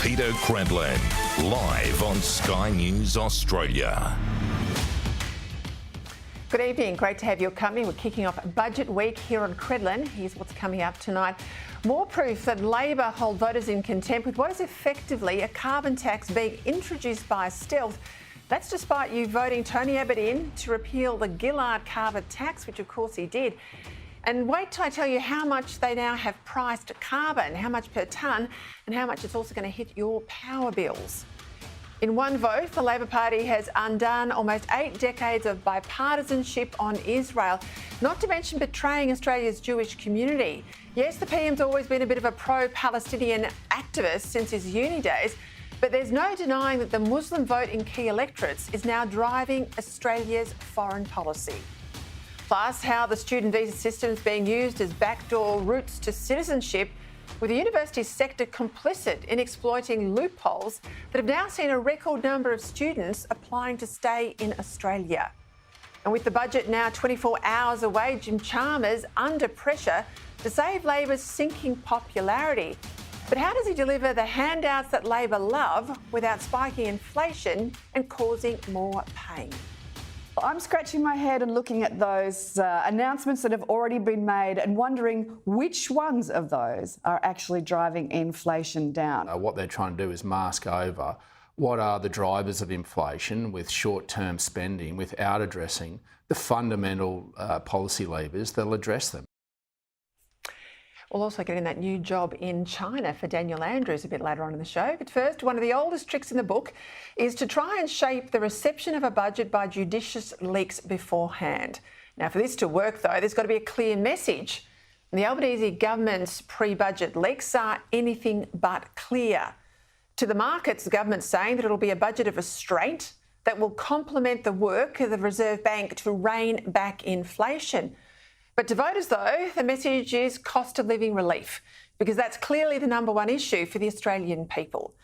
Peter Credlin, live on Sky News Australia. Good evening, great to have your company. We're kicking off Budget Week here on Credlin. Here's what's coming up tonight. More proof that Labor hold voters in contempt with what is effectively a carbon tax being introduced by stealth. That's despite you voting Tony Abbott in to repeal the Gillard carbon tax, which of course he did. And wait till I tell you how much they now have priced carbon, how much per tonne, and how much it's also going to hit your power bills. In one vote, the Labor Party has undone almost 8 decades of bipartisanship on Israel, not to mention betraying Australia's Jewish community. Yes, the PM's always been a bit of a pro-Palestinian activist since his uni days, but there's no denying that the Muslim vote in key electorates is now driving Australia's foreign policy. Plus, how the student visa system is being used as backdoor routes to citizenship, with the university sector complicit in exploiting loopholes that have now seen a record number of students applying to stay in Australia. And with the budget now 24 hours away, Jim Chalmers under pressure to save Labor's sinking popularity. But how does he deliver the handouts that Labor love without spiking inflation and causing more pain? I'm scratching my head and looking at those announcements that have already been made and wondering which ones of those are actually driving inflation down. What they're trying to do is mask over what are the drivers of inflation with short-term spending without addressing the fundamental policy levers that'll address them. We'll also get in that new job in China for Daniel Andrews a bit later on in the show. But first, one of the oldest tricks in the book is to try and shape the reception of a budget by judicious leaks beforehand. Now, for this to work, though, there's got to be a clear message. And the Albanese government's pre-budget leaks are anything but clear. To the markets, the government's saying that it'll be a budget of restraint that will complement the work of the Reserve Bank to rein back inflation. But to voters, though, the message is cost of living relief, because that's clearly the number one issue for the Australian people.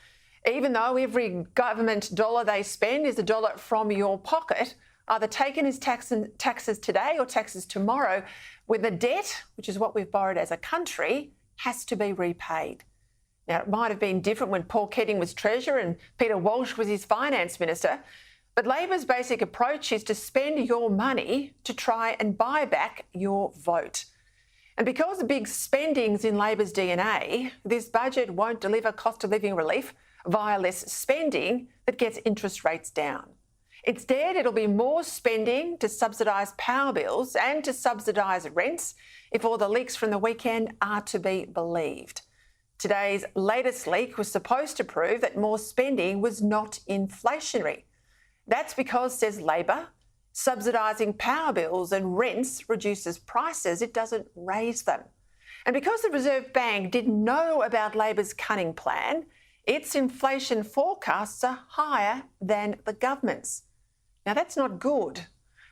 Even though every government dollar they spend is a dollar from your pocket, either taken as taxes today or taxes tomorrow, when the debt, which is what we've borrowed as a country, has to be repaid. Now, it might have been different when Paul Keating was Treasurer and Peter Walsh was his Finance Minister, but Labor's basic approach is to spend your money to try and buy back your vote. And because the big spending's in Labor's DNA, this budget won't deliver cost of living relief via less spending that gets interest rates down. Instead, it'll be more spending to subsidise power bills and to subsidise rents, if all the leaks from the weekend are to be believed. Today's latest leak was supposed to prove that more spending was not inflationary. That's because, says Labor, subsidising power bills and rents reduces prices, it doesn't raise them. And because the Reserve Bank didn't know about Labor's cunning plan, its inflation forecasts are higher than the government's. Now, that's not good.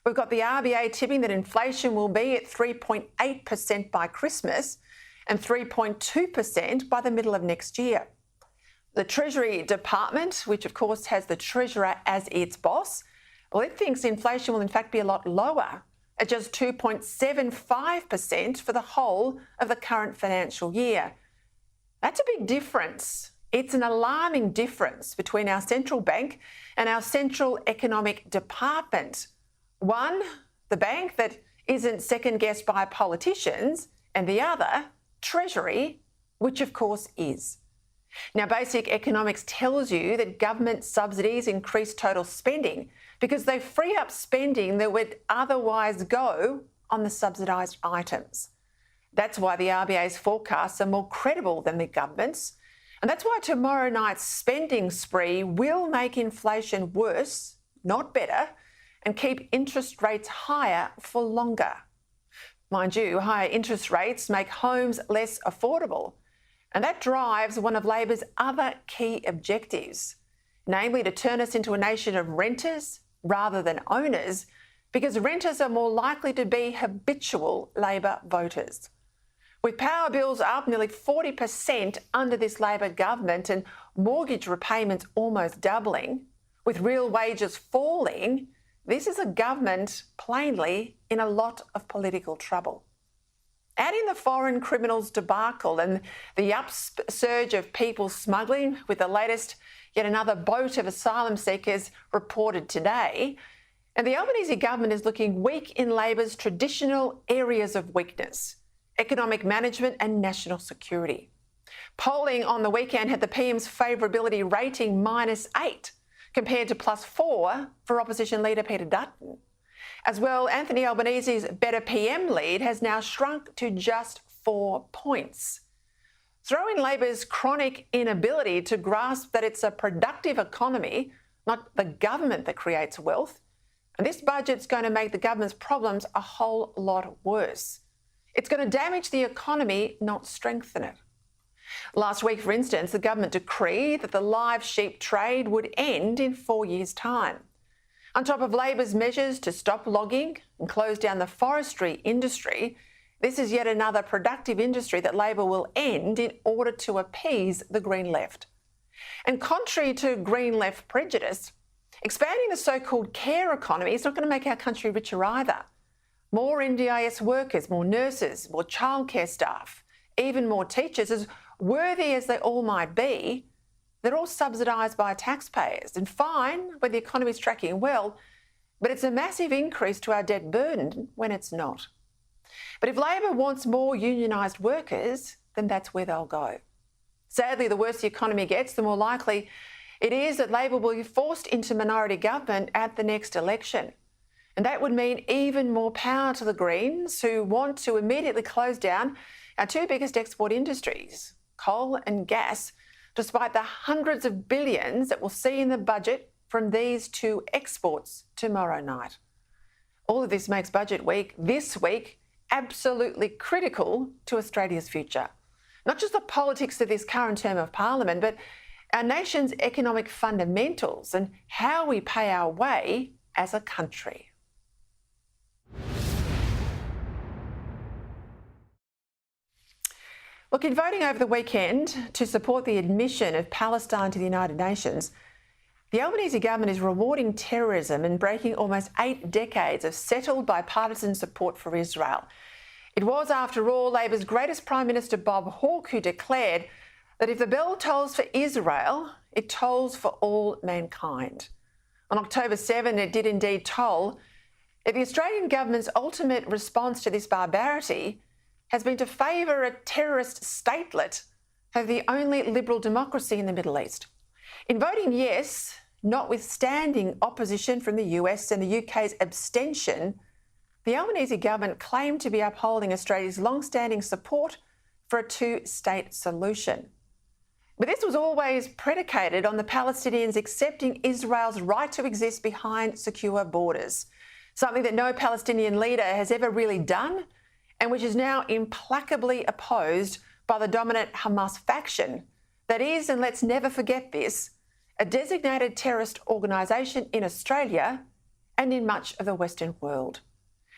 We've got the RBA tipping that inflation will be at 3.8% by Christmas and 3.2% by the middle of next year. The Treasury Department, which of course has the Treasurer as its boss, well, it thinks inflation will in fact be a lot lower, at just 2.75% for the whole of the current financial year. That's a big difference. It's an alarming difference between our central bank and our central economic department. One, the bank that isn't second-guessed by politicians, and the other, Treasury, which of course is. Now, basic economics tells you that government subsidies increase total spending because they free up spending that would otherwise go on the subsidised items. That's why the RBA's forecasts are more credible than the government's. And that's why tomorrow night's spending spree will make inflation worse, not better, and keep interest rates higher for longer. Mind you, higher interest rates make homes less affordable. And that drives one of Labor's other key objectives, namely to turn us into a nation of renters rather than owners, because renters are more likely to be habitual Labor voters. With power bills up nearly 40% under this Labor government and mortgage repayments almost doubling, with real wages falling, this is a government plainly in a lot of political trouble. Add in the foreign criminals debacle and the upsurge of people smuggling, with the latest yet another boat of asylum seekers reported today. And the Albanese government is looking weak in Labor's traditional areas of weakness: economic management and national security. Polling on the weekend had the PM's favourability rating -8 compared to +4 for opposition leader Peter Dutton. As well, Anthony Albanese's better PM lead has now shrunk to just 4 points. Throw in Labor's chronic inability to grasp that it's a productive economy, not the government, that creates wealth, and this budget's going to make the government's problems a whole lot worse. It's going to damage the economy, not strengthen it. Last week, for instance, the government decreed that the live sheep trade would end in 4 years' time. On top of Labor's measures to stop logging and close down the forestry industry, this is yet another productive industry that Labor will end in order to appease the Green Left. And contrary to Green Left prejudice, expanding the so-called care economy is not going to make our country richer either. More NDIS workers, more nurses, more childcare staff, even more teachers, as worthy as they all might be, they're all subsidised by taxpayers, and fine when the economy's tracking well, but it's a massive increase to our debt burden when it's not. But if Labor wants more unionised workers, then that's where they'll go. Sadly, the worse the economy gets, the more likely it is that Labor will be forced into minority government at the next election. And that would mean even more power to the Greens, who want to immediately close down our two biggest export industries, coal and gas, despite the hundreds of billions that we'll see in the budget from these two exports tomorrow night. All of this makes Budget Week this week absolutely critical to Australia's future. Not just the politics of this current term of Parliament, but our nation's economic fundamentals and how we pay our way as a country. Look, in voting over the weekend to support the admission of Palestine to the United Nations, the Albanese government is rewarding terrorism and breaking almost 8 decades of settled bipartisan support for Israel. It was, after all, Labor's greatest Prime Minister Bob Hawke who declared that if the bell tolls for Israel, it tolls for all mankind. On October 7, it did indeed toll. Yet the Australian government's ultimate response to this barbarity has been to favour a terrorist statelet as the only liberal democracy in the Middle East. In voting yes, notwithstanding opposition from the US and the UK's abstention, the Albanese government claimed to be upholding Australia's long-standing support for a two-state solution. But this was always predicated on the Palestinians accepting Israel's right to exist behind secure borders, something that no Palestinian leader has ever really done, and which is now implacably opposed by the dominant Hamas faction that is, and let's never forget this, a designated terrorist organisation in Australia and in much of the Western world.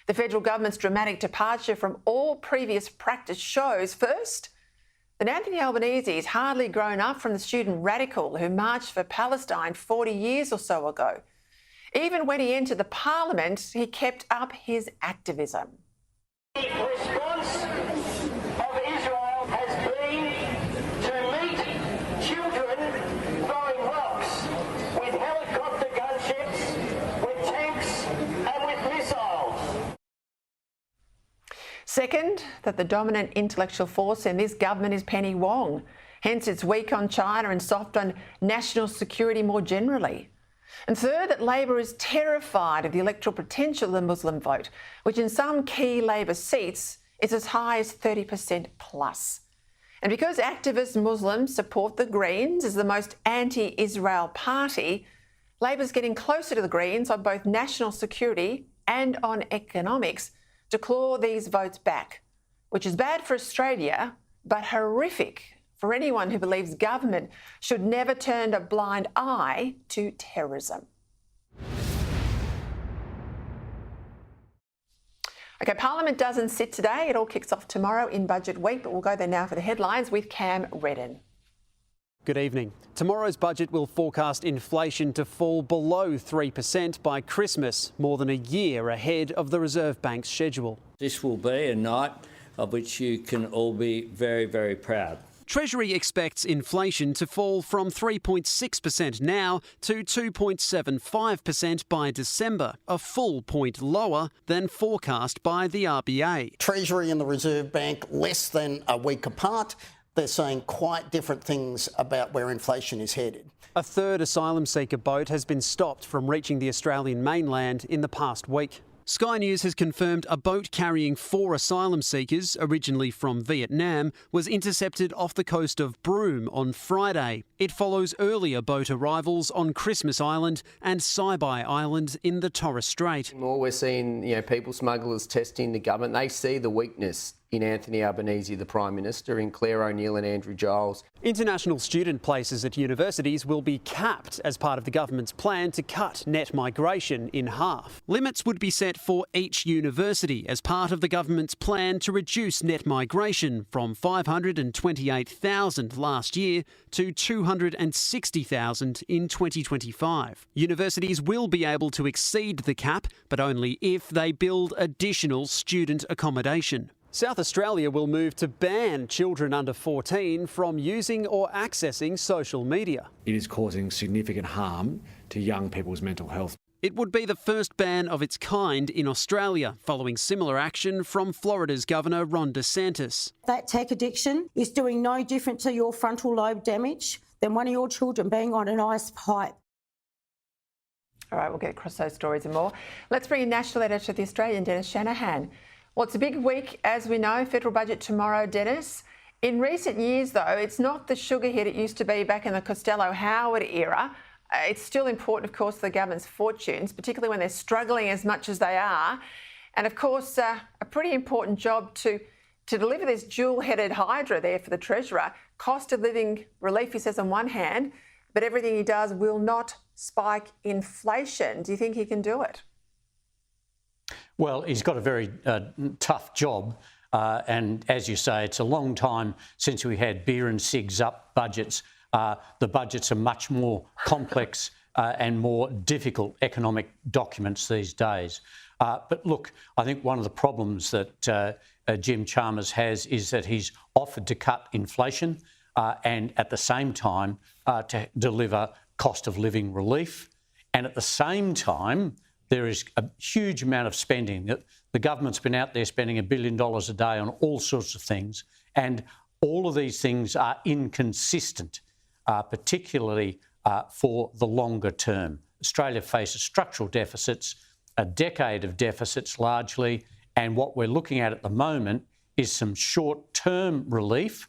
The federal government's dramatic departure from all previous practice shows, first, that Anthony Albanese has hardly grown up from the student radical who marched for Palestine 40 years or so ago. Even when he entered the parliament, he kept up his activism. The response of Israel has been to meet children throwing rocks with helicopter gunships, with tanks and with missiles. Second, that the dominant intellectual force in this government is Penny Wong. Hence, it's weak on China and soft on national security more generally. And third, that Labor is terrified of the electoral potential of the Muslim vote, which in some key Labor seats is as high as 30% plus. And because activist Muslims support the Greens as the most anti-Israel party, Labor's getting closer to the Greens on both national security and on economics to claw these votes back, which is bad for Australia, but horrific for anyone who believes government should never turn a blind eye to terrorism. Okay, Parliament doesn't sit today. It all kicks off tomorrow in Budget Week, but we'll go there now for the headlines with Cam Redden. Good evening. Tomorrow's budget will forecast inflation to fall below 3% by Christmas, more than a year ahead of the Reserve Bank's schedule. This will be a night of which you can all be very, very proud. Treasury expects inflation to fall from 3.6% now to 2.75% by December, a full point lower than forecast by the RBA. Treasury and the Reserve Bank less than a week apart. They're saying quite different things about where inflation is headed. A third asylum seeker boat has been stopped from reaching the Australian mainland in the past week. Sky News has confirmed a boat carrying 4 asylum seekers, originally from Vietnam, was intercepted off the coast of Broome on Friday. It follows earlier boat arrivals on Christmas Island and Saibai Island in the Torres Strait. More we're seeing, people smugglers testing the government. They see the weakness in Anthony Albanese, the Prime Minister, in Claire O'Neill and Andrew Giles. International student places at universities will be capped as part of the government's plan to cut net migration in half. Limits would be set for each university as part of the government's plan to reduce net migration from 528,000 last year to 260,000 in 2025. Universities will be able to exceed the cap, but only if they build additional student accommodation. South Australia will move to ban children under 14 from using or accessing social media. It is causing significant harm to young people's mental health. It would be the first ban of its kind in Australia, following similar action from Florida's Governor Ron DeSantis. That tech addiction is doing no different to your frontal lobe damage than one of your children being on an ice pipe. All right, we'll get across those stories and more. Let's bring in National Editor of The Australian, Dennis Shanahan. Well, it's a big week, as we know, federal budget tomorrow, Dennis. In recent years, though, it's not the sugar hit it used to be back in the Costello-Howard era. It's still important, of course, for the government's fortunes, particularly when they're struggling as much as they are. And, of course, a pretty important job to deliver this dual-headed hydra there for the Treasurer. Cost of living relief, he says, on one hand, but everything he does will not spike inflation. Do you think he can do it? Well, he's got a very tough job. And as you say, it's a long time since we had beer and cigs up budgets. The budgets are much more complex and more difficult economic documents these days. But look, I think one of the problems that Jim Chalmers has is that he's offered to cut inflation and at the same time to deliver cost of living relief. And at the same time, there is a huge amount of spending. The government's been out there spending $1 billion a day on all sorts of things, and all of these things are inconsistent, particularly for the longer term. Australia faces structural deficits, a decade of deficits largely, and what we're looking at the moment is some short-term relief,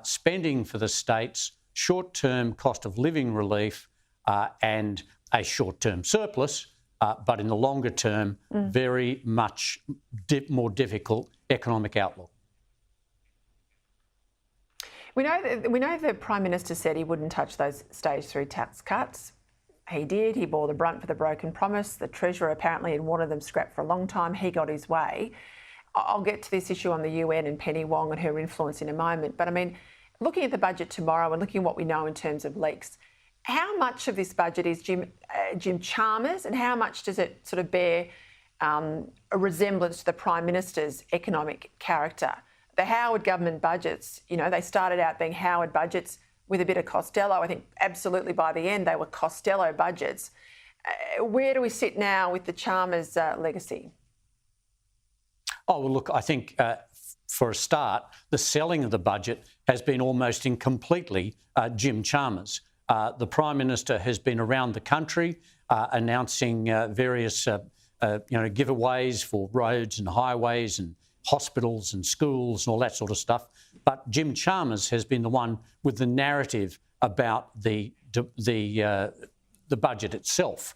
spending for the states, short-term cost of living relief, and a short-term surplus. But in the longer term, very much more difficult economic outlook. We know the Prime Minister said he wouldn't touch those stage 3 tax cuts. He did. He bore the brunt for the broken promise. The Treasurer apparently had wanted them scrapped for a long time. He got his way. I'll get to this issue on the UN and Penny Wong and her influence in a moment. But I mean, looking at the budget tomorrow and looking at what we know in terms of leaks, how much of this budget is Jim Chalmers, and how much does it sort of bear a resemblance to the Prime Minister's economic character? The Howard government budgets, they started out being Howard budgets with a bit of Costello. I think absolutely by the end they were Costello budgets. Where do we sit now with the Chalmers legacy? Oh, well, look, I think for a start, the selling of the budget has been almost incompletely Jim Chalmers. The Prime Minister has been around the country announcing various giveaways for roads and highways and hospitals and schools and all that sort of stuff. But Jim Chalmers has been the one with the narrative about the budget itself.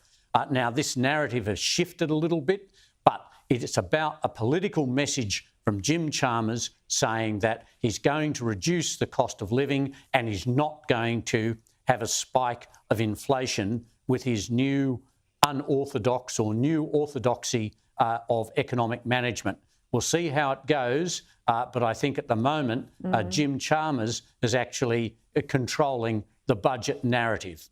Now, this narrative has shifted a little bit, but it's about a political message from Jim Chalmers saying that he's going to reduce the cost of living and he's not going to have a spike of inflation with his new unorthodox or new orthodoxy of economic management. We'll see how it goes, but I think at the moment, Jim Chalmers is actually controlling the budget narrative.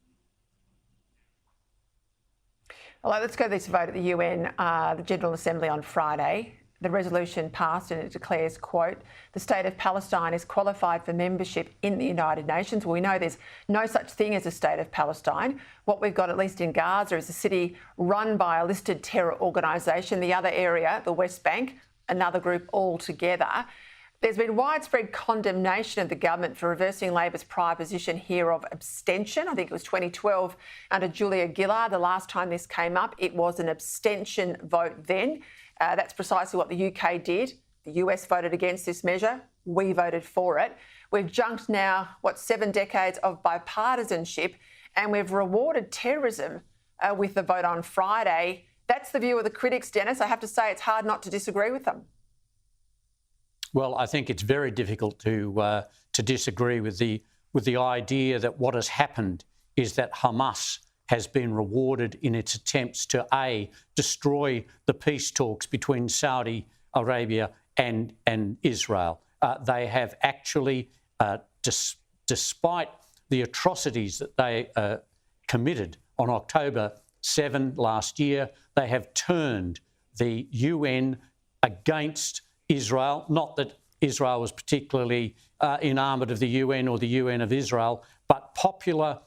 Well, let's go to this vote at the UN, the General Assembly on Friday. the resolution passed and it declares, quote, the state of Palestine is qualified for membership in the United Nations. Well, we know there's no such thing as a state of Palestine. What we've got, at least in Gaza, is a city run by a listed terror organisation. The other area, the West Bank, another group altogether. There's been widespread condemnation of the government for reversing Labor's prior position here of abstention. I think it was 2012 under Julia Gillard. The last time this came up, it was an abstention vote then. That's precisely what the UK did. The US voted against this measure. We voted for it. We've junked now, 7 decades of bipartisanship, and we've rewarded terrorism with the vote on Friday. That's the view of the critics, Dennis. I have to say it's hard not to disagree with them. Well, I think it's very difficult to disagree with the idea that what has happened is that Hamas has been rewarded in its attempts to destroy the peace talks between Saudi Arabia and Israel. They have actually, despite the atrocities that they committed on October 7 last year, they have turned the UN against Israel. Not that Israel was particularly enamoured of the UN or the UN of Israel, but popular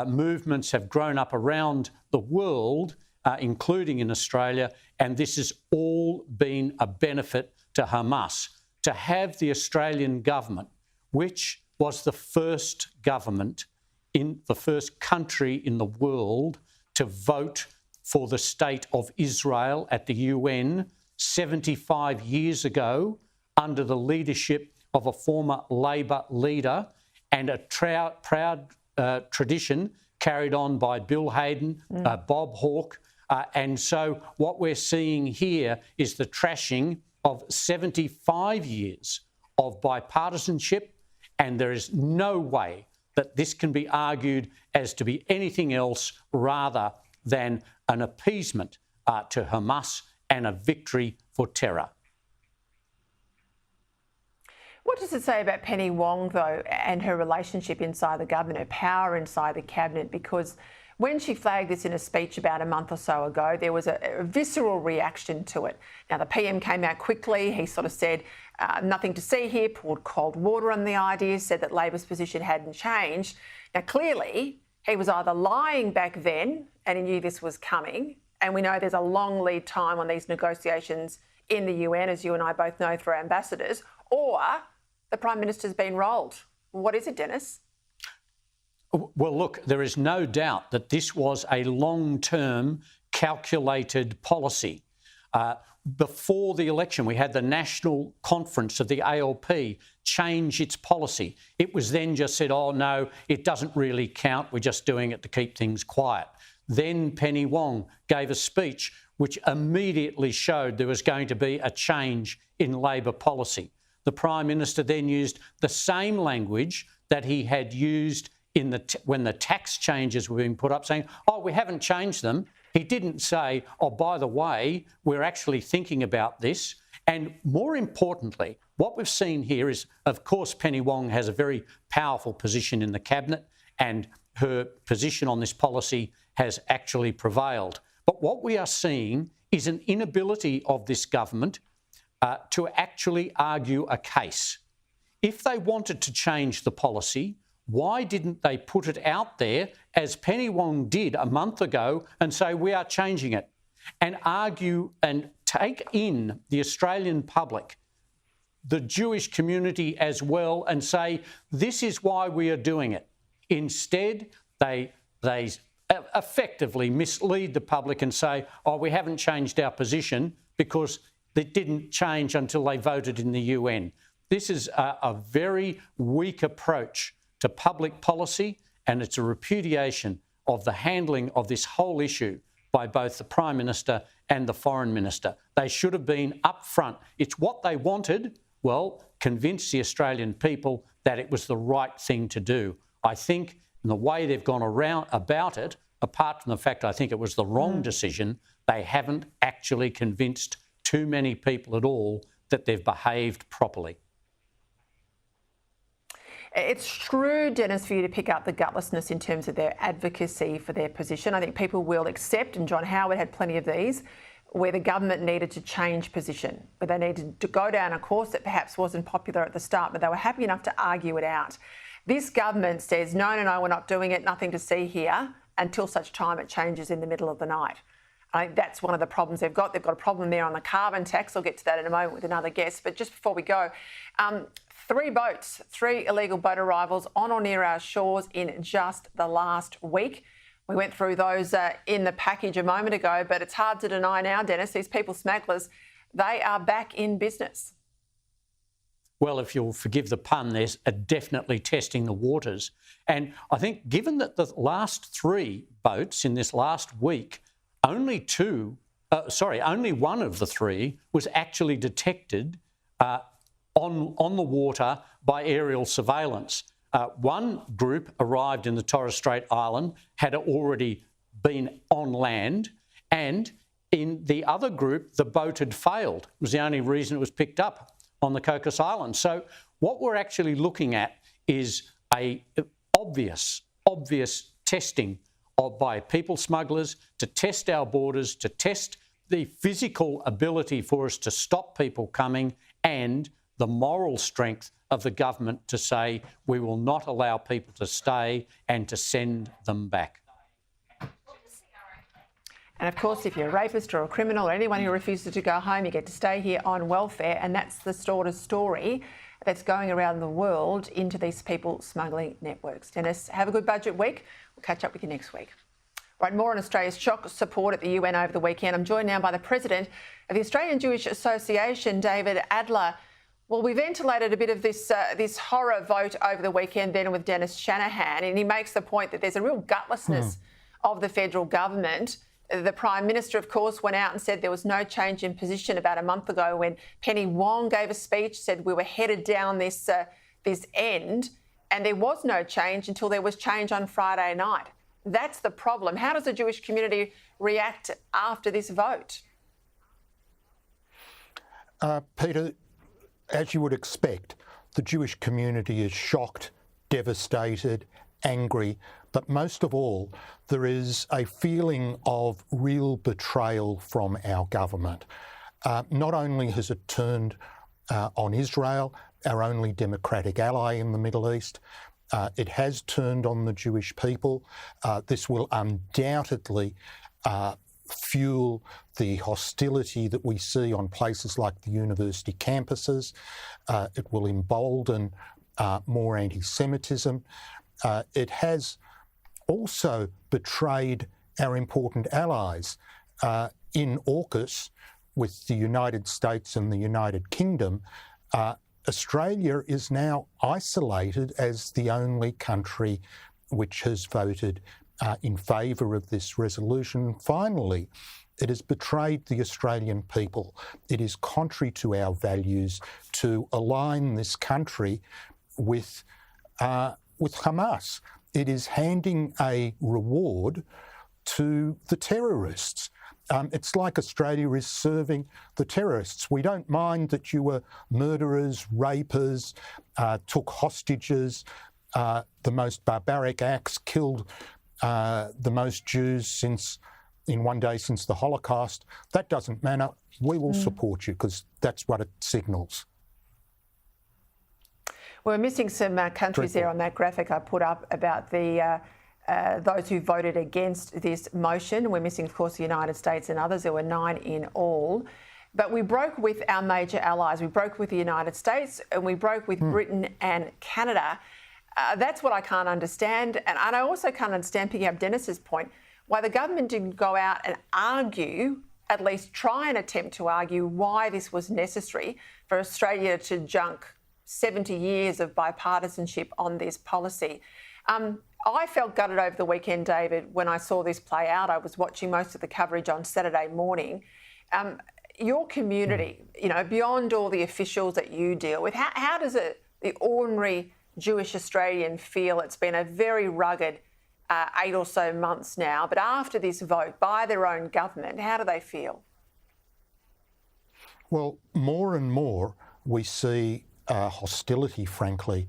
movements have grown up around the world, including in Australia, and this has all been a benefit to Hamas. To have the Australian government, which was the first government in the first country in the world to vote for the state of Israel at the UN 75 years ago under the leadership of a former Labor leader, and a proud tradition carried on by Bill Hayden, Bob Hawke. And so what we're seeing here is the trashing of 75 years of bipartisanship, and there is no way that this can be argued as to be anything else rather than an appeasement to Hamas and a victory for terror. What does it say about Penny Wong, though, and her relationship inside the government, her power inside the cabinet? Because when she flagged this in a speech about a month or so ago, there was a visceral reaction to it. Now, the PM came out quickly. He sort of said, nothing to see here, poured cold water on the idea, said that Labor's position hadn't changed. Now, clearly, he was either lying back then and he knew this was coming, and we know there's a long lead time on these negotiations in the UN, as you and I both know through ambassadors, or the Prime Minister's been rolled. What is it, Dennis? Well, look, there is no doubt that this was a long-term calculated policy. Before the election, we had the National Conference of the ALP change its policy. It was then just said, oh, no, it doesn't really count. We're just doing it to keep things quiet. Then Penny Wong gave a speech which immediately showed there was going to be a change in Labor policy. The Prime Minister then used the same language that he had used when the tax changes were being put up, saying, oh, we haven't changed them. He didn't say, oh, by the way, we're actually thinking about this. And more importantly, what we've seen here is, of course, Penny Wong has a very powerful position in the cabinet, and her position on this policy has actually prevailed. But what we are seeing is an inability of this government to actually argue a case. If they wanted to change the policy, why didn't they put it out there, as Penny Wong did a month ago, and say, we are changing it, and argue and take in the Australian public, the Jewish community as well, and say, this is why we are doing it. Instead, they effectively mislead the public and say, oh, we haven't changed our position because it didn't change until they voted in the UN. This is a very weak approach to public policy, and it's a repudiation of the handling of this whole issue by both the Prime Minister and the Foreign Minister. They should have been upfront. It's what they wanted. Well, convince the Australian people that it was the right thing to do. I think in the way they've gone about it, apart from the fact I think it was the wrong decision, they haven't actually convinced too many people at all that they've behaved properly. It's true, Dennis, for you to pick up the gutlessness in terms of their advocacy for their position. I think people will accept, and John Howard had plenty of these, where the government needed to change position, where they needed to go down a course that perhaps wasn't popular at the start, but they were happy enough to argue it out. This government says, no, we're not doing it, nothing to see here, until such time it changes in the middle of the night. I think that's one of the problems they've got. They've got a problem there on the carbon tax. I'll get to that in a moment with another guest. But just before we go, 3 boats, 3 illegal boat arrivals on or near our shores in just the last week. We went through those in the package a moment ago, but it's hard to deny now, Dennis, these people smugglers, they are back in business. Well, if you'll forgive the pun, there's definitely testing the waters. And I think given that the last 3 boats in this last week, only one of the 3 was actually detected on the water by aerial surveillance. One group arrived in the Torres Strait Island, had already been on land, and in the other group, the boat had failed. It was the only reason it was picked up on the Cocos Islands. So what we're actually looking at is a obvious testing by people smugglers to test our borders, to test the physical ability for us to stop people coming, and the moral strength of the government to say we will not allow people to stay and to send them back. And of course, if you're a rapist or a criminal or anyone who refuses to go home, you get to stay here on welfare. And that's the sort of story that's going around the world into these people smuggling networks. Dennis, have a good budget week. We'll catch up with you next week. Right, more on Australia's shock support at the UN over the weekend. I'm joined now by the President of the Australian Jewish Association, David Adler. Well, we ventilated a bit of this horror vote over the weekend then with Dennis Shanahan, and he makes the point that there's a real gutlessness of the federal government. The Prime Minister, of course, went out and said there was no change in position about a month ago when Penny Wong gave a speech, said we were headed down this end, and there was no change until there was change on Friday night. That's the problem. How does the Jewish community react after this vote? Peter, as you would expect, the Jewish community is shocked, devastated, angry, but most of all, there is a feeling of real betrayal from our government. Not only has it turned on Israel, our only democratic ally in the Middle East, it has turned on the Jewish people. This will undoubtedly fuel the hostility that we see on places like the university campuses. It will embolden more anti-Semitism. It has also betrayed our important allies. In AUKUS, with the United States and the United Kingdom, Australia is now isolated as the only country which has voted in favour of this resolution. Finally, it has betrayed the Australian people. It is contrary to our values to align this country with Hamas. It is handing a reward to the terrorists. It's like Australia is serving the terrorists. We don't mind that you were murderers, rapers, took hostages, the most barbaric acts, killed the most Jews in one day since the Holocaust. That doesn't matter. We will support you because that's what it signals. We're missing some countries there on that graphic I put up about the those who voted against this motion. We're missing, of course, the United States and others. There were 9 in all. But we broke with our major allies. We broke with the United States and we broke with Britain and Canada. That's what I can't understand. And I also can't understand, picking up Dennis's point, why the government didn't go out and argue, at least try and attempt to argue, why this was necessary for Australia to junk 70 years of bipartisanship on this policy. I felt gutted over the weekend, David, when I saw this play out. I was watching most of the coverage on Saturday morning. Your community, you know, beyond all the officials that you deal with, how does the ordinary Jewish Australian feel? It's been a very rugged 8 or so months now, but after this vote by their own government, how do they feel? Well, more and more we see hostility, frankly,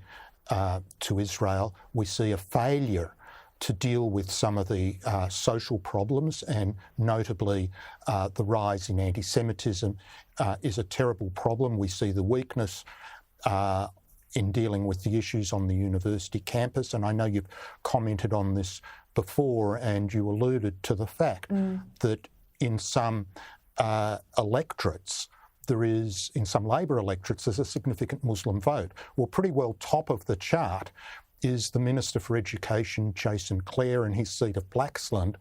to Israel. We see a failure to deal with some of the social problems, and notably the rise in anti-Semitism is a terrible problem. We see the weakness in dealing with the issues on the university campus, and I know you've commented on this before, and you alluded to the fact that in some electorates, in some Labor electorates, there's a significant Muslim vote. Well, pretty well top of the chart is the Minister for Education, Jason Clare, in his seat of Blaxland,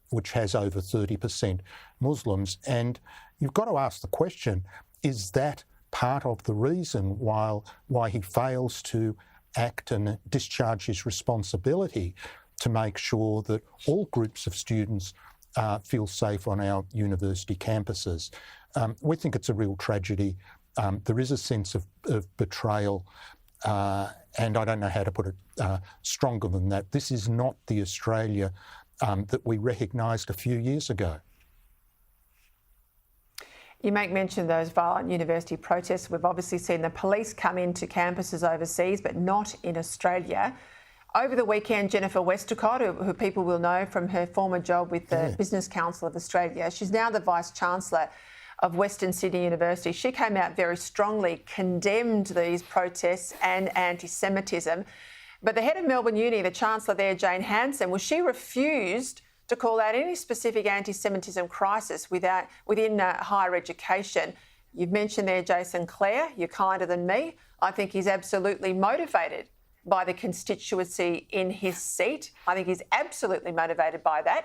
which has over 30% Muslims. And you've got to ask the question, is that part of the reason why he fails to act and discharge his responsibility to make sure that all groups of students feel safe on our university campuses? We think it's a real tragedy. There is a sense of betrayal, and I don't know how to put it stronger than that. This is not the Australia that we recognised a few years ago. You make mention of those violent university protests. We've obviously seen the police come into campuses overseas, but not in Australia. Over the weekend, Jennifer Westacott, who people will know from her former job with the Business Council of Australia, she's now the Vice-Chancellor of Western Sydney University. She came out very strongly, condemned these protests and anti-Semitism. But the head of Melbourne Uni, the Chancellor there, Jane Hansen, well, she refused to call out any specific anti-Semitism crisis within higher education. You've mentioned there Jason Clare. You're kinder than me. I think he's absolutely motivated by the constituency in his seat. I think he's absolutely motivated by that.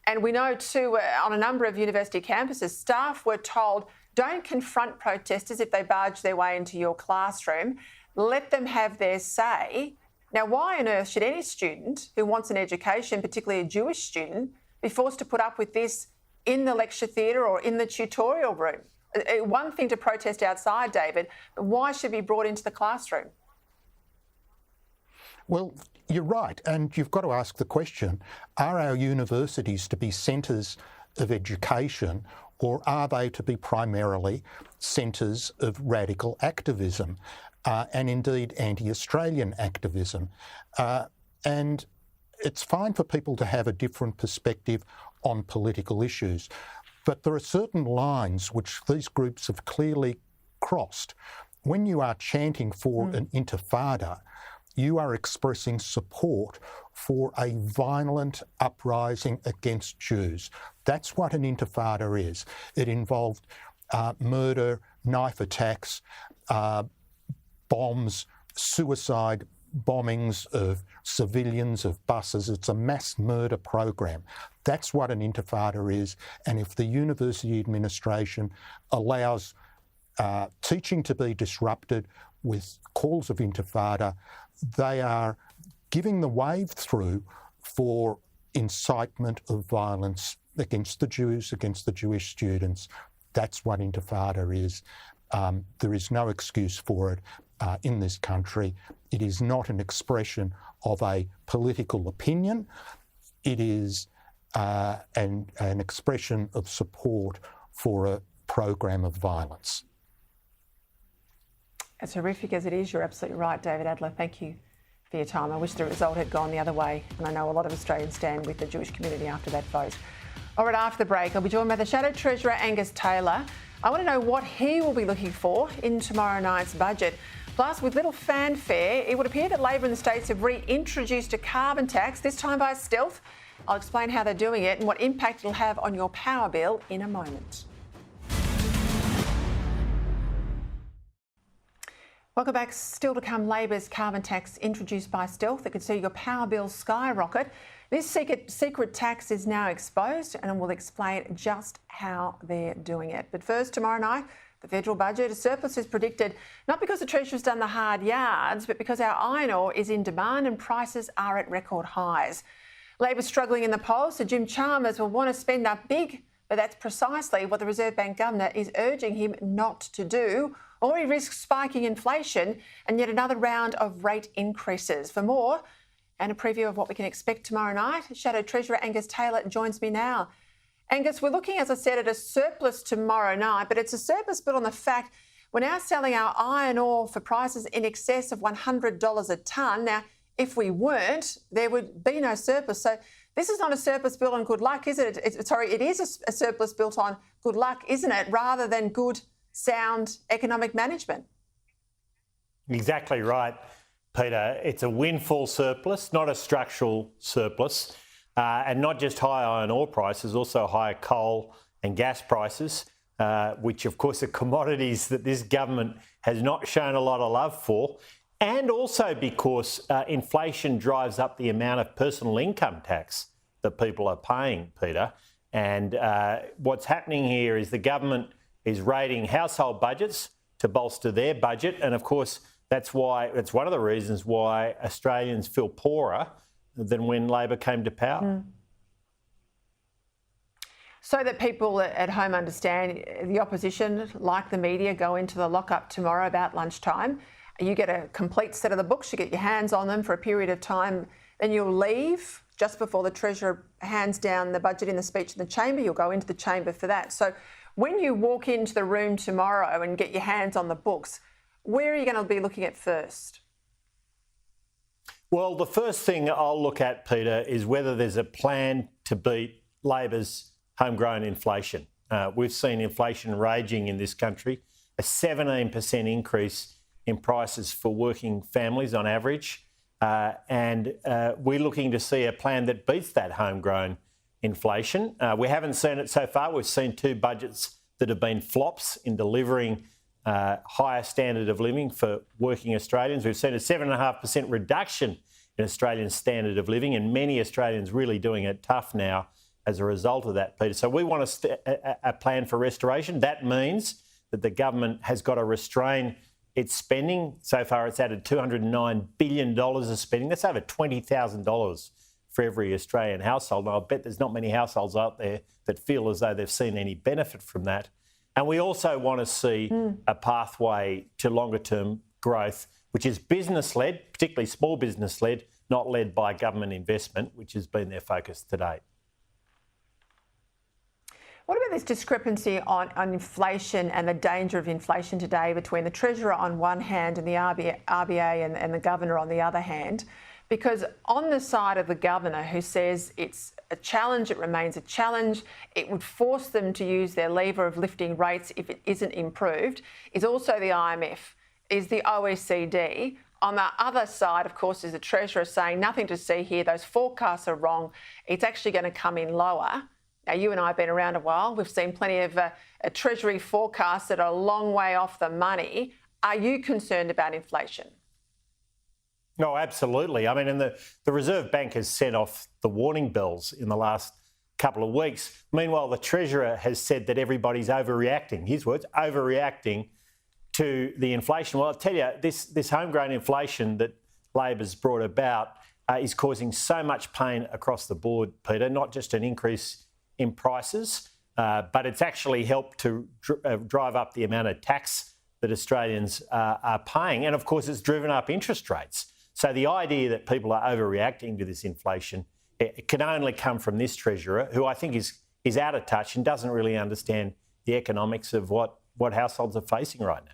And we know too, on a number of university campuses, staff were told, don't confront protesters if they barge their way into your classroom. Let them have their say. Now, why on earth should any student who wants an education, particularly a Jewish student, be forced to put up with this in the lecture theatre or in the tutorial room? One thing to protest outside, David, but why should it be brought into the classroom? Well, you're right, and you've got to ask the question, are our universities to be centres of education, or are they to be primarily centres of radical activism and indeed anti-Australian activism? And it's fine for people to have a different perspective on political issues, but there are certain lines which these groups have clearly crossed. When you are chanting for an intifada, you are expressing support for a violent uprising against Jews. That's what an intifada is. It involved murder, knife attacks, bombs, suicide bombings of civilians, of buses. It's a mass murder program. That's what an intifada is. And if the university administration allows teaching to be disrupted with calls of intifada, they are giving the wave through for incitement of violence against the Jews, against the Jewish students. That's what intifada is. There is no excuse for it in this country. It is not an expression of a political opinion. It is an expression of support for a program of violence. As horrific as it is, you're absolutely right, David Adler. Thank you for your time. I wish the result had gone the other way, and I know a lot of Australians stand with the Jewish community after that vote. All right, after the break, I'll be joined by the Shadow Treasurer Angus Taylor. I want to know what he will be looking for in tomorrow night's budget. Plus, with little fanfare, it would appear that Labor in the States have reintroduced a carbon tax, this time by stealth. I'll explain how they're doing it and what impact it'll have on your power bill in a moment. Welcome back. Still to come, Labor's carbon tax introduced by stealth that could see your power bill skyrocket. This secret tax is now exposed, and we'll explain just how they're doing it. But first, tomorrow night, the federal budget, a surplus is predicted, not because the Treasurer's done the hard yards, but because our iron ore is in demand and prices are at record highs. Labor's struggling in the polls, so Jim Chalmers will want to spend up big, but that's precisely what the Reserve Bank Governor is urging him not to do, or he risks spiking inflation and yet another round of rate increases. For more and a preview of what we can expect tomorrow night, Shadow Treasurer Angus Taylor joins me now. Angus, we're looking, as I said, at a surplus tomorrow night, but it's a surplus built on the fact we're now selling our iron ore for prices in excess of $100 a tonne. Now, if we weren't, there would be no surplus. So this is not a surplus built on good luck, is it? It is a surplus built on good luck, isn't it, rather than good, sound economic management. Exactly right, Peter. It's a windfall surplus, not a structural surplus. And not just high iron ore prices, also higher coal and gas prices, which of course are commodities that this government has not shown a lot of love for. And also because inflation drives up the amount of personal income tax that people are paying, Peter. And what's happening here is the government is raiding household budgets to bolster their budget. And of course, that's one of the reasons why Australians feel poorer than when Labor came to power. So that people at home understand, the opposition, like the media, go into the lockup tomorrow about lunchtime. You get a complete set of the books, you get your hands on them for a period of time, then you'll leave just before the Treasurer hands down the budget in the speech in the chamber. You'll go into the chamber for that. So when you walk into the room tomorrow and get your hands on the books, where are you going to be looking at first? Well, the first thing I'll look at, Peter, is whether there's a plan to beat Labor's homegrown inflation. We've seen inflation raging in this country, a 17% increase in prices for working families on average. And we're looking to see a plan that beats that homegrown inflation. We haven't seen it so far. We've seen two budgets that have been flops in delivering higher standard of living for working Australians. We've seen a 7.5% reduction in Australian standard of living, and many Australians really doing it tough now as a result of that, Peter. So we want a plan for restoration. That means that the government has got to restrain its spending. So far, it's added $209 billion of spending. That's over $20,000 for every Australian household. And I bet there's not many households out there that feel as though they've seen any benefit from that. And we also want to see a pathway to longer-term growth, which is business-led, particularly small business-led, not led by government investment, which has been their focus to date. What about this discrepancy on inflation and the danger of inflation today between the Treasurer on one hand and the RBA and the Governor on the other hand? Because on the side of the Governor, who says it's a challenge, it remains a challenge, it would force them to use their lever of lifting rates if it isn't improved, is also the IMF, is the OECD. On the other side, of course, is the Treasurer saying nothing to see here, those forecasts are wrong, it's actually going to come in lower. Now, you and I have been around a while. We've seen plenty of Treasury forecasts that are a long way off the money. Are you concerned about inflation? No, absolutely. I mean, and the Reserve Bank has set off the warning bells in the last couple of weeks. Meanwhile, the Treasurer has said that everybody's overreacting, his words, overreacting to the inflation. Well, I'll tell you, this homegrown inflation that Labor's brought about is causing so much pain across the board, Peter, not just an increase in prices, but it's actually helped to drive up the amount of tax that Australians are paying. And of course, it's driven up interest rates. So the idea that people are overreacting to this inflation, it can only come from this Treasurer, who I think is out of touch and doesn't really understand the economics of what households are facing right now.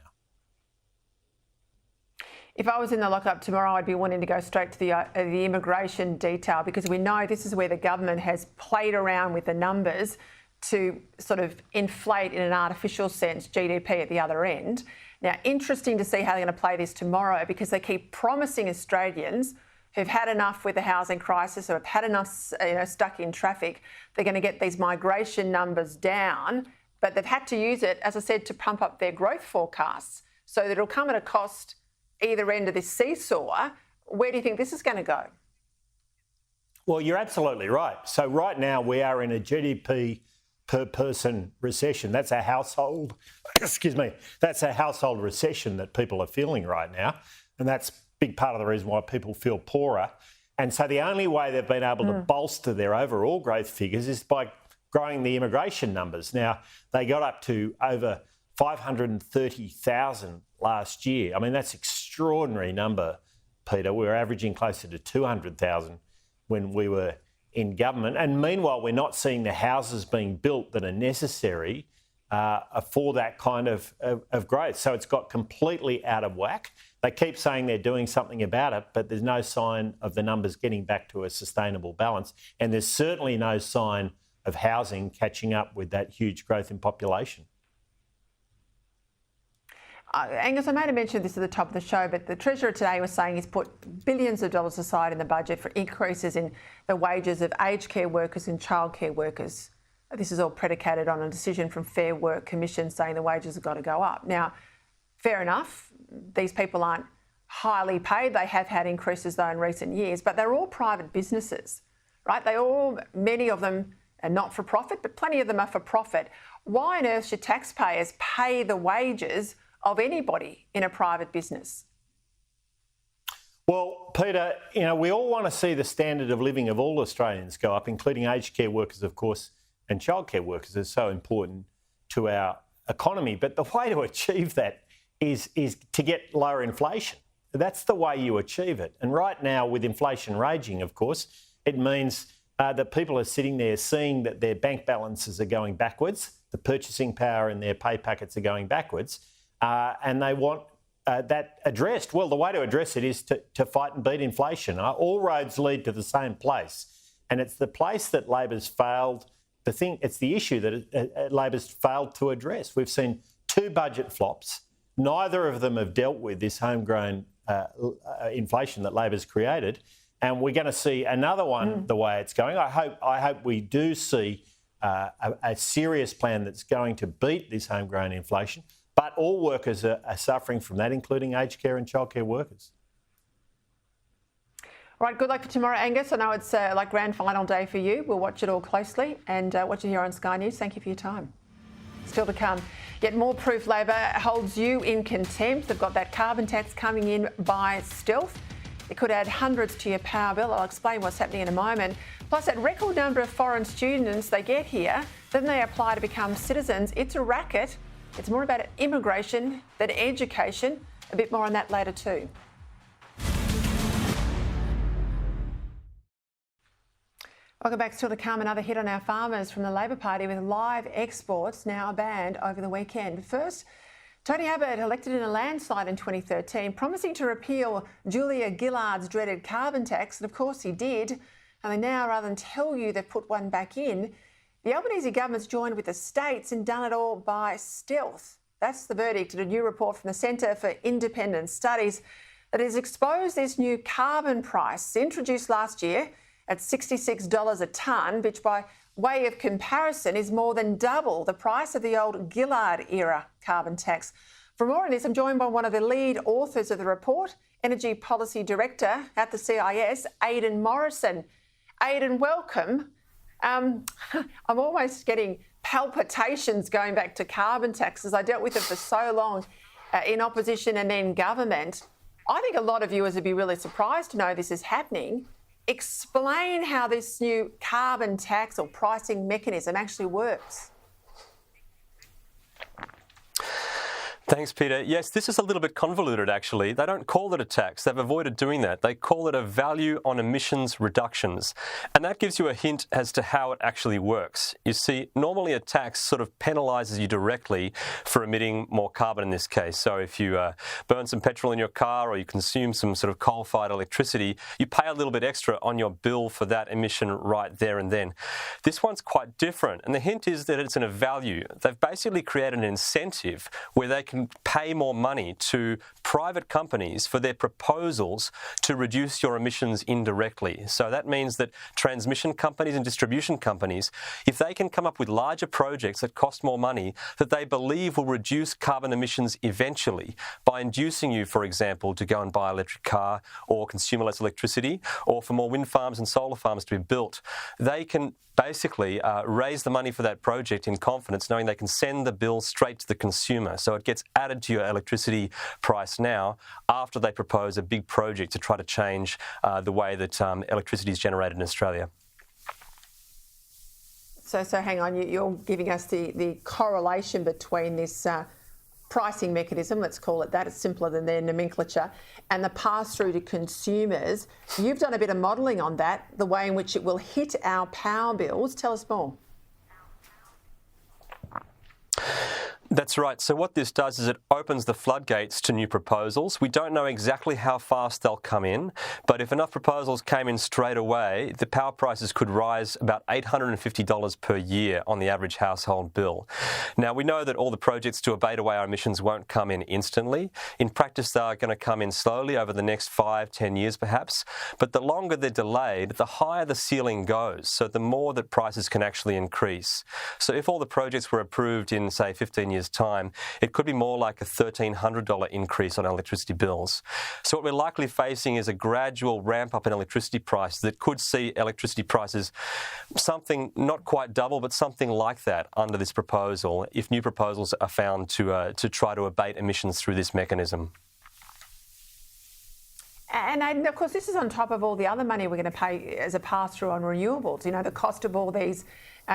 If I was in the lockup tomorrow, I'd be wanting to go straight to the immigration detail, because we know this is where the government has played around with the numbers to sort of inflate, in an artificial sense, GDP at the other end. Now, interesting to see how they're going to play this tomorrow, because they keep promising Australians who've had enough with the housing crisis or have had enough stuck in traffic, they're going to get these migration numbers down, but they've had to use it, as I said, to pump up their growth forecasts. So that it'll come at a cost either end of this seesaw. Where do you think this is going to go? Well, you're absolutely right. So right now we are in a GDP per person recession. That's a household, that's a household recession that people are feeling right now. And that's a big part of the reason why people feel poorer. And so the only way they've been able to bolster their overall growth figures is by growing the immigration numbers. Now, they got up to over 530,000 last year. I mean, that's an extraordinary number, Peter. We were averaging closer to 200,000 when we were in government. And meanwhile, we're not seeing the houses being built that are necessary for that kind of growth. So it's got completely out of whack. They keep saying they're doing something about it, but there's no sign of the numbers getting back to a sustainable balance. And there's certainly no sign of housing catching up with that huge growth in population. Angus, I made a mention of this at the top of the show, but the Treasurer today was saying he's put billions of dollars aside in the budget for increases in the wages of aged care workers and childcare workers. This is all predicated on a decision from Fair Work Commission saying the wages have got to go up. Now, fair enough, these people aren't highly paid. They have had increases, though, in recent years, but they're all private businesses, right? Many of them are not for profit, but plenty of them are for profit. Why on earth should taxpayers pay the wages of anybody in a private business? Well, Peter, we all want to see the standard of living of all Australians go up, including aged care workers, of course, and childcare workers are so important to our economy. But the way to achieve that is to get lower inflation. That's the way you achieve it. And right now, with inflation raging, of course, it means that people are sitting there seeing that their bank balances are going backwards, the purchasing power in their pay packets are going backwards, and they want that addressed. Well, the way to address it is to fight and beat inflation. All roads lead to the same place, and it's the place that Labor's failed. It's the issue that Labor's failed to address. We've seen 2 budget flops. Neither of them have dealt with this homegrown inflation that Labor's created, and we're going to see another one the way it's going. I hope we do see a serious plan that's going to beat this homegrown inflation. But all workers are suffering from that, including aged care and childcare workers. All right, good luck for tomorrow, Angus. I know it's like grand final day for you. We'll watch it all closely and watch it here on Sky News. Thank you for your time. Still to come, yet more proof Labor holds you in contempt. They've got that carbon tax coming in by stealth. It could add hundreds to your power bill. I'll explain what's happening in a moment. Plus, that record number of foreign students they get here, then they apply to become citizens. It's a racket. It's more about immigration than education. A bit more on that later too. Welcome back. Still to come, another hit on our farmers from the Labor Party with live exports now banned over the weekend. But first, Tony Abbott, elected in a landslide in 2013, promising to repeal Julia Gillard's dreaded carbon tax, and of course he did. And now, rather than tell you they've put one back in, the Albanese government's joined with the states and done it all by stealth. That's the verdict in a new report from the Centre for Independent Studies that has exposed this new carbon price introduced last year at $66 a tonne, which by way of comparison is more than double the price of the old Gillard-era carbon tax. For more on this, I'm joined by one of the lead authors of the report, Energy Policy Director at the CIS, Aidan Morrison. Aidan, welcome. I'm almost getting palpitations going back to carbon taxes. I dealt with it for so long in opposition and then government. I think a lot of viewers would be really surprised to know this is happening. Explain how this new carbon tax or pricing mechanism actually works. Thanks, Peter. Yes, this is a little bit convoluted, actually. They don't call it a tax. They've avoided doing that. They call it a value on emissions reductions. And that gives you a hint as to how it actually works. You see, normally a tax sort of penalises you directly for emitting more carbon in this case. So if you burn some petrol in your car or you consume some sort of coal-fired electricity, you pay a little bit extra on your bill for that emission right there and then. This one's quite different. And the hint is that it's in a value. They've basically created an incentive where they can pay more money to private companies for their proposals to reduce your emissions indirectly. So that means that transmission companies and distribution companies, if they can come up with larger projects that cost more money, that they believe will reduce carbon emissions eventually by inducing you, for example, to go and buy an electric car or consume less electricity, or for more wind farms and solar farms to be built, they can basically raise the money for that project in confidence, knowing they can send the bill straight to the consumer. So it gets added to your electricity price now after they propose a big project to try to change the way that electricity is generated in Australia. So hang on, you're giving us the correlation between this pricing mechanism, let's call it that, it's simpler than their nomenclature, and the pass-through to consumers. You've done a bit of modelling on that, the way in which it will hit our power bills. Tell us more. That's right. So what this does is it opens the floodgates to new proposals. We don't know exactly how fast they'll come in, but if enough proposals came in straight away, the power prices could rise about $850 per year on the average household bill. Now, we know that all the projects to abate away our emissions won't come in instantly. In practice, they are going to come in slowly over the next 5-10 years perhaps, but the longer they're delayed, the higher the ceiling goes, so the more that prices can actually increase. So if all the projects were approved in, say, 15 years' time, it could be more like a $1,300 increase on electricity bills. So what we're likely facing is a gradual ramp up in electricity prices that could see electricity prices something not quite double, but something like that under this proposal if new proposals are found to try to abate emissions through this mechanism. And of course, this is on top of all the other money we're going to pay as a pass-through on renewables. You know, the cost of all these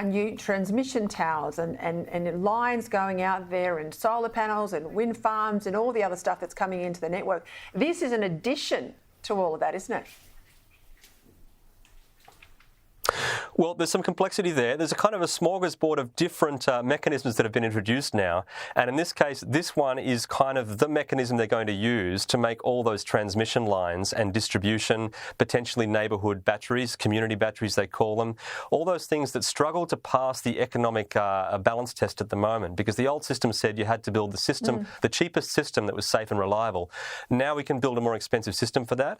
new transmission towers and lines going out there and solar panels and wind farms and all the other stuff that's coming into the network. This is an addition to all of that, isn't it? Well, there's some complexity there. There's a kind of a smorgasbord of different mechanisms that have been introduced now. And in this case, this one is kind of the mechanism they're going to use to make all those transmission lines and distribution, potentially neighbourhood batteries, community batteries they call them, all those things that struggle to pass the economic balance test at the moment, because the old system said you had to build the system, the cheapest system that was safe and reliable. Now we can build a more expensive system for that.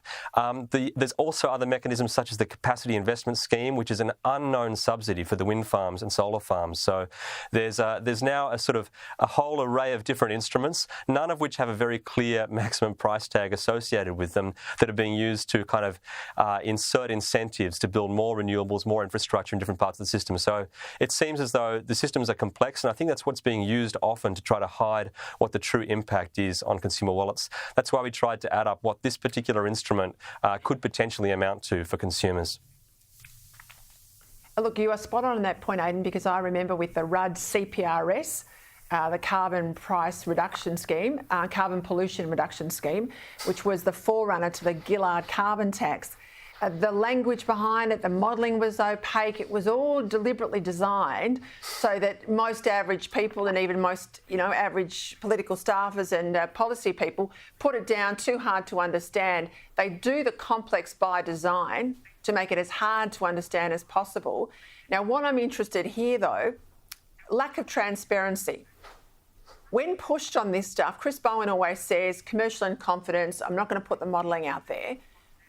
There's also other mechanisms such as the capacity investment scheme, which is an unknown subsidy for the wind farms and solar farms. So there's now a sort of a whole array of different instruments, none of which have a very clear maximum price tag associated with them, that are being used to kind of insert incentives to build more renewables, more infrastructure in different parts of the system. So it seems as though the systems are complex, and I think that's what's being used often to try to hide what the true impact is on consumer wallets. That's why we tried to add up what this particular instrument could potentially amount to for consumers. Look, you are spot on that point, Aidan, because I remember with the RUD CPRS, the carbon price reduction scheme, carbon pollution reduction scheme, which was the forerunner to the Gillard carbon tax. The language behind it, the modelling was opaque. It was all deliberately designed so that most average people and even most, average political staffers and policy people put it down too hard to understand. They do the complex by design to make it as hard to understand as possible. Now, what I'm interested here, though, lack of transparency. When pushed on this stuff, Chris Bowen always says, commercial in confidence, I'm not going to put the modelling out there.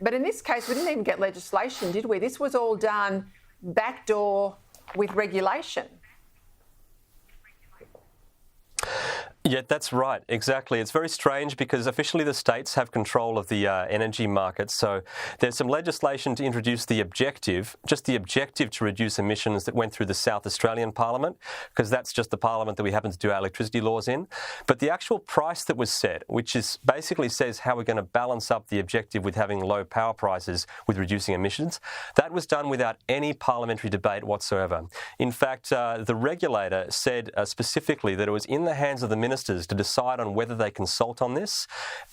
But in this case, we didn't even get legislation, did we? This was all done backdoor with regulation. Yeah, that's right. Exactly. It's very strange because officially the states have control of the energy market. So there's some legislation to introduce the objective, just the objective to reduce emissions that went through the South Australian Parliament, because that's just the Parliament that we happen to do our electricity laws in. But the actual price that was set, which is basically says how we're going to balance up the objective with having low power prices with reducing emissions, that was done without any parliamentary debate whatsoever. In fact, the regulator said specifically that it was in the hands of the ministers to decide on whether they consult on this,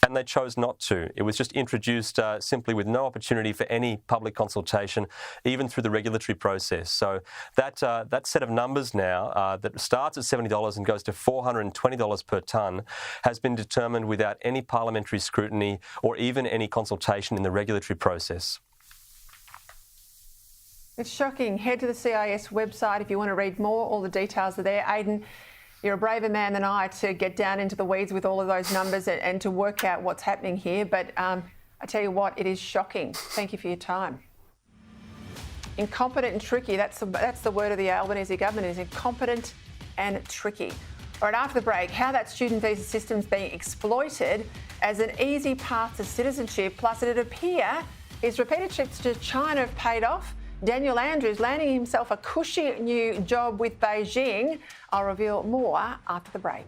and they chose not to. It was just introduced simply with no opportunity for any public consultation, even through the regulatory process. So that set of numbers now that starts at $70 and goes to $420 per tonne has been determined without any parliamentary scrutiny or even any consultation in the regulatory process. It's shocking. Head to the CIS website if you want to read more. All the details are there. Aidan, you're a braver man than I to get down into the weeds with all of those numbers and to work out what's happening here. But I tell you what, it is shocking. Thank you for your time. Incompetent and tricky. That's the word of the Albanese government, is incompetent and tricky. All right, after the break, how that student visa system is being exploited as an easy path to citizenship. Plus, it'd appear his repeated trips to China have paid off. Daniel Andrews landing himself a cushy new job with Beijing. I'll reveal more after the break.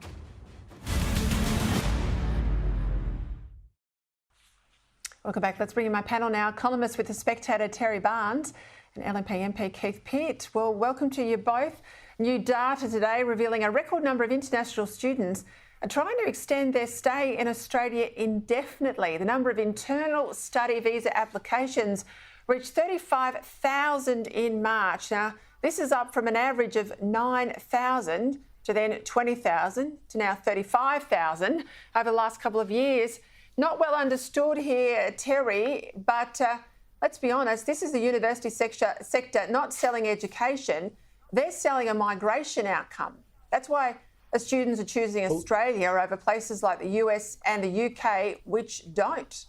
Welcome back. Let's bring in my panel now. Columnist with The Spectator, Terry Barnes, and LNP MP Keith Pitt. Well, welcome to you both. New data today revealing a record number of international students are trying to extend their stay in Australia indefinitely. The number of internal study visa applications reached 35,000 in March. Now, this is up from an average of 9,000 to then 20,000 to now 35,000 over the last couple of years. Not well understood here, Terry, but let's be honest, this is the university sector not selling education, they're selling a migration outcome. That's why the students are choosing Australia over places like the US and the UK, which don't.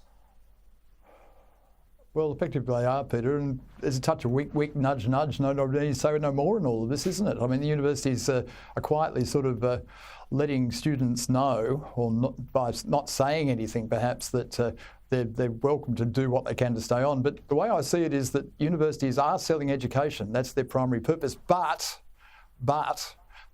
Well, effectively they are, Peter, and there's a touch of wink, nudge, no need to say no more in all of this, isn't it? I mean, the universities are quietly sort of letting students know, or not, by not saying anything perhaps, that they're welcome to do what they can to stay on. But the way I see it is that universities are selling education. That's their primary purpose. But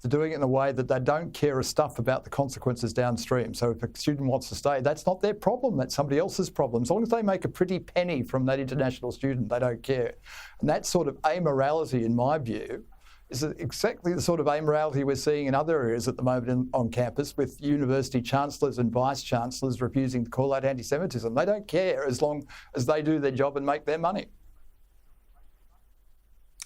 they're doing it in a way that they don't care a stuff about the consequences downstream. So if a student wants to stay, that's not their problem, that's somebody else's problem. As long as they make a pretty penny from that international student, they don't care. And that sort of amorality, in my view, is exactly the sort of amorality we're seeing in other areas at the moment on campus, with university chancellors and vice-chancellors refusing to call out anti-Semitism. They don't care as long as they do their job and make their money.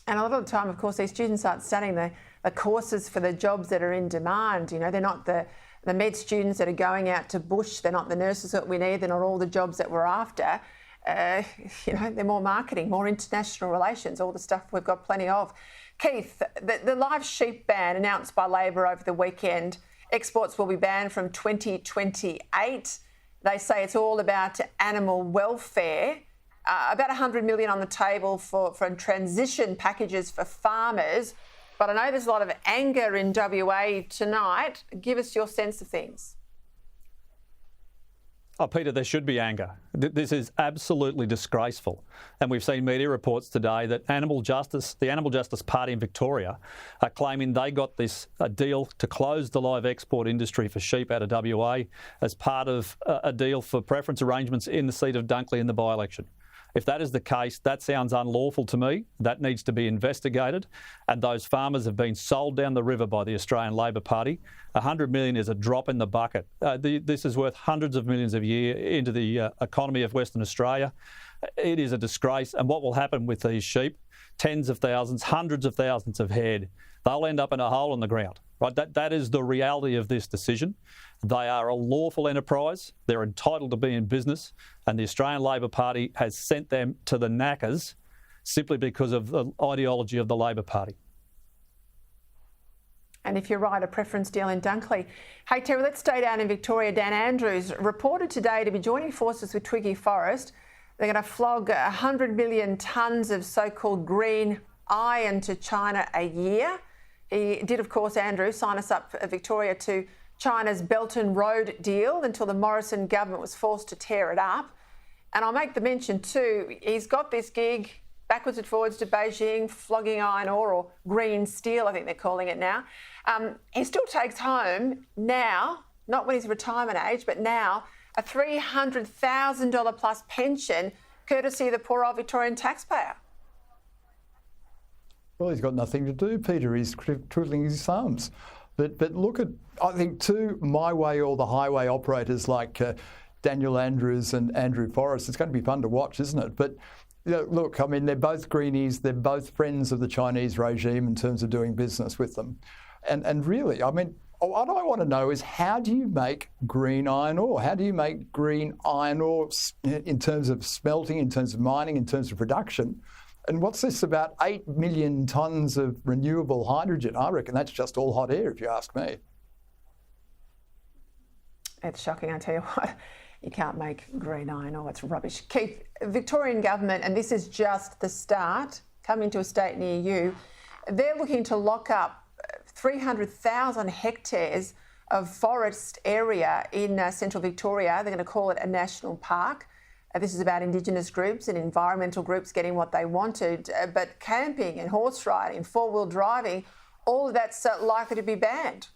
And a lot of the time, of course, these students aren't studying the courses for the jobs that are in demand. You know, they're not the med students that are going out to bush. They're not the nurses that we need. They're not all the jobs that we're after. You know, they're more marketing, more international relations, all the stuff we've got plenty of. Keith, the live sheep ban announced by Labor over the weekend, exports will be banned from 2028. They say it's all about animal welfare. About 100 million on the table for transition packages for farmers. But I know there's a lot of anger in WA tonight. Give us your sense of things. Oh, Peter, there should be anger. This is absolutely disgraceful. And we've seen media reports today that the Animal Justice Party in Victoria are claiming they got this deal to close the live export industry for sheep out of WA as part of a deal for preference arrangements in the seat of Dunkley in the by-election. If that is the case, that sounds unlawful to me. That needs to be investigated. And those farmers have been sold down the river by the Australian Labor Party. 100 million is a drop in the bucket. This is worth hundreds of millions a year into the economy of Western Australia. It is a disgrace. And what will happen with these sheep? Tens of thousands, hundreds of thousands of head. They'll end up in a hole in the ground. Right? That is the reality of this decision. They are a lawful enterprise. They're entitled to be in business. And the Australian Labor Party has sent them to the knackers simply because of the ideology of the Labor Party. And if you're right, a preference deal in Dunkley. Hey, Terry, let's stay down in Victoria. Dan Andrews reported today to be joining forces with Twiggy Forrest. They're going to flog 100 million tonnes of so-called green iron to China a year. He did, of course, Andrews, sign us up for Victoria to China's Belt and Road deal until the Morrison government was forced to tear it up. And I'll make the mention too, he's got this gig backwards and forwards to Beijing, flogging iron ore, or green steel, I think they're calling it now. He still takes home now, not when he's retirement age, but now, a $300,000 plus pension, courtesy of the poor old Victorian taxpayer. Well, he's got nothing to do, Peter. He's twiddling his thumbs. But look at, I think, too, my way or the highway operators like Daniel Andrews and Andrew Forrest. It's going to be fun to watch, isn't it? But you know, look, I mean, they're both greenies. They're both friends of the Chinese regime in terms of doing business with them. And really, I mean, what I want to know is, how do you make green iron ore? How do you make green iron ore in terms of smelting, in terms of mining, in terms of production? And what's this about 8 million tonnes of renewable hydrogen? I reckon that's just all hot air, if you ask me. It's shocking, I tell you what. You can't make green iron ore, it's rubbish. Keith, Victorian government, and this is just the start, coming to a state near you, they're looking to lock up 300,000 hectares of forest area in central Victoria. They're going to call it a national park. This is about Indigenous groups and environmental groups getting what they wanted. But camping and horse riding and four-wheel driving, all of that's likely to be banned.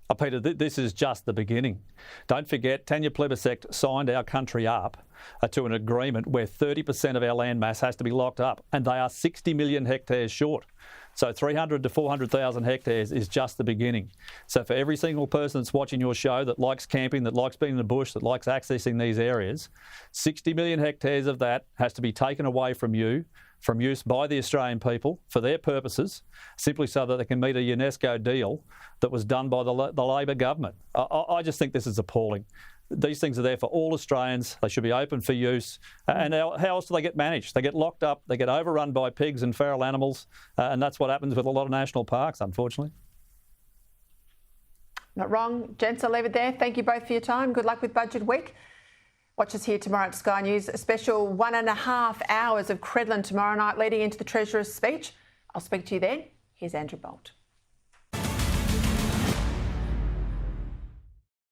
Oh, Peter, this is just the beginning. Don't forget, Tanya Plibersek signed our country up to an agreement where 30% of our land mass has to be locked up, and they are 60 million hectares short. So 300 to 400,000 hectares is just the beginning. So for every single person that's watching your show that likes camping, that likes being in the bush, that likes accessing these areas, 60 million hectares of that has to be taken away from you, from use by the Australian people for their purposes, simply so that they can meet a UNESCO deal that was done by the Labor government. I just think this is appalling. These things are there for all Australians. They should be open for use. And how else do they get managed? They get locked up, they get overrun by pigs and feral animals, and that's what happens with a lot of national parks, unfortunately. Not wrong. Gents, I'll leave it there. Thank you both for your time. Good luck with Budget Week. Watch us here tomorrow at Sky News. A special 1.5 hours of Credlin tomorrow night leading into the Treasurer's speech. I'll speak to you then. Here's Andrew Bolt.